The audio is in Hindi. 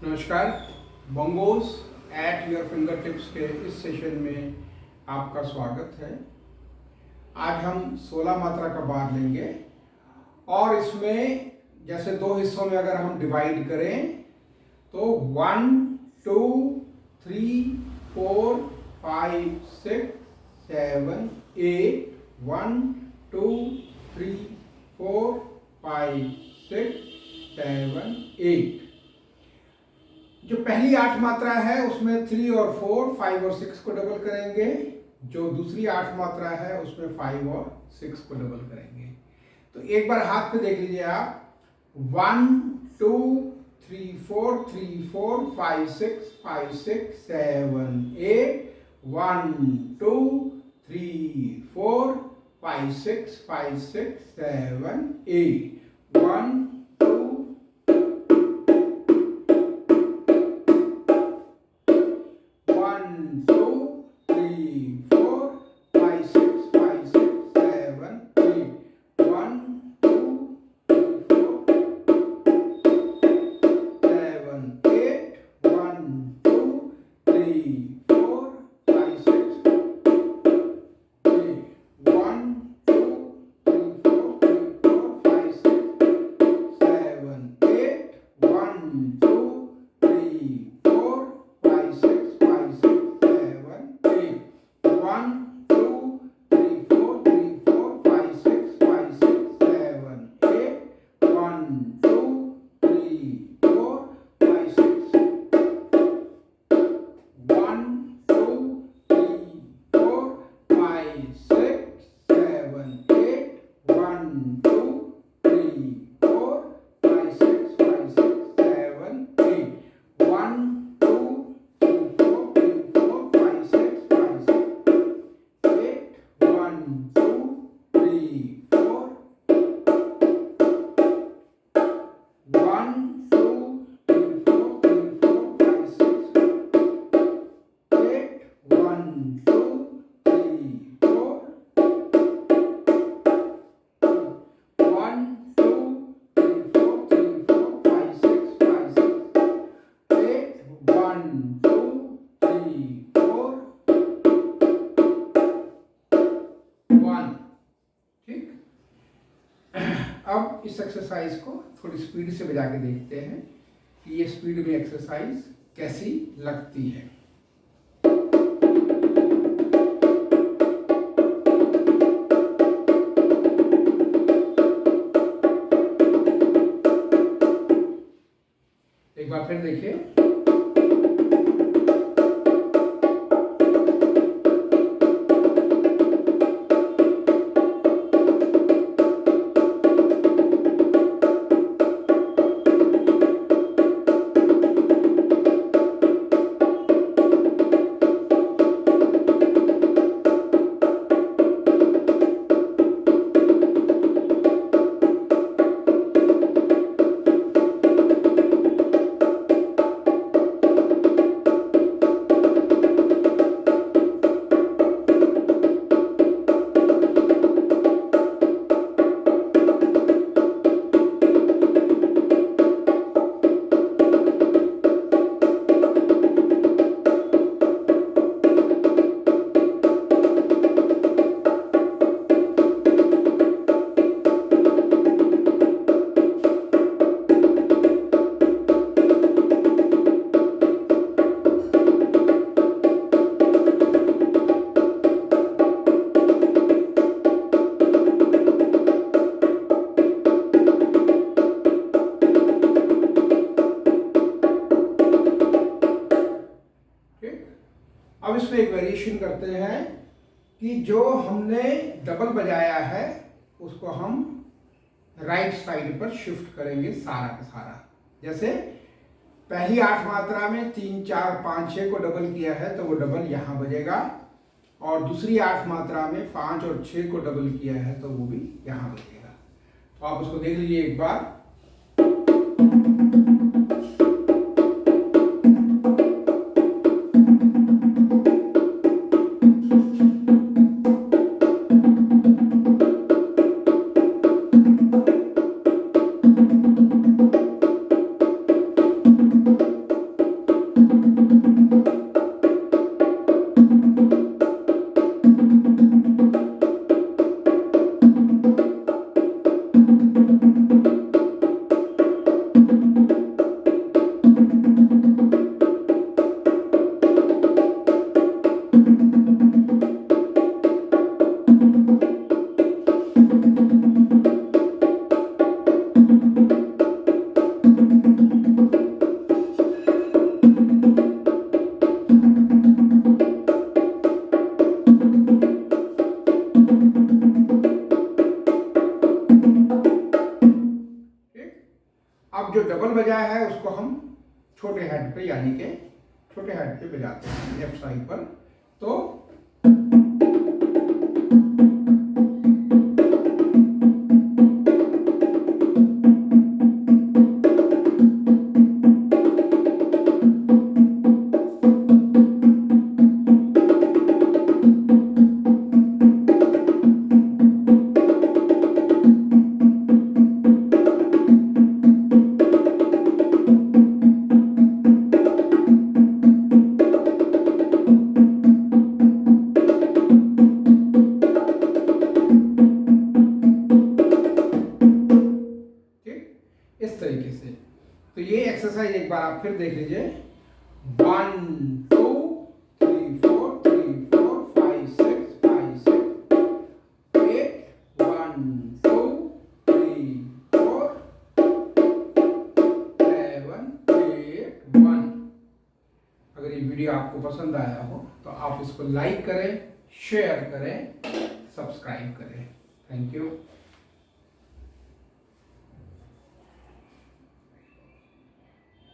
नमस्कार। बंगोस एट योर फिंगर टिप्स के इस सेशन में आपका स्वागत है। आज हम 16 मात्रा का बार लेंगे और इसमें जैसे दो हिस्सों में अगर हम डिवाइड करें तो 1, 2, 3, 4, 5, 6, 7, 8, 1, 2, 3, 4, 5, 6, 7, 8। जो पहली 8 मात्रा है उसमें 3 और 4, 5 और 6 को डबल करेंगे। जो दूसरी 8 मात्रा है उसमें 5 और 6 को डबल करेंगे। तो एक बार हाथ पे देख लीजिए आप। 1, 2, 3, 4, 3, 4, 5, 6, 5, 6, 7, 8, 1, 2, 3, 4, 5, 6, 5, 6, 7, 8, 1, 1। ठीक। अब इस एक्सरसाइज को थोड़ी स्पीड से बजा के देखते हैं कि ये स्पीड में एक्सरसाइज कैसी लगती है। एक बार फिर देखिए। अब इसमें एक वेरिएशन करते हैं कि जो हमने डबल बजाया है उसको हम राइट साइड पर शिफ्ट करेंगे सारा का सारा। जैसे पहली 8 मात्रा में 3, 4, 5, 6 को डबल किया है तो वो डबल यहाँ बजेगा, और दूसरी 8 मात्रा में 5 और 6 को डबल किया है तो वो भी यहाँ बजेगा। तो आप उसको देख लीजिए एक बार। ठीक। अब जो डबल बजाया है उसको हम छोटे हेड पे यानी के छोटे हेड पे बजाते हैं लेफ्ट साइड पर। तो इस तरीके से। तो ये एक्सरसाइज एक बार आप फिर देख लीजिए। 1 2 3 4 3 4 5 6 5 6 8 1 2 3 4 7 8 1। अगर ये वीडियो आपको पसंद आया हो तो आप इसको लाइक करें, शेयर करें, सब्सक्राइब करें। Thank you.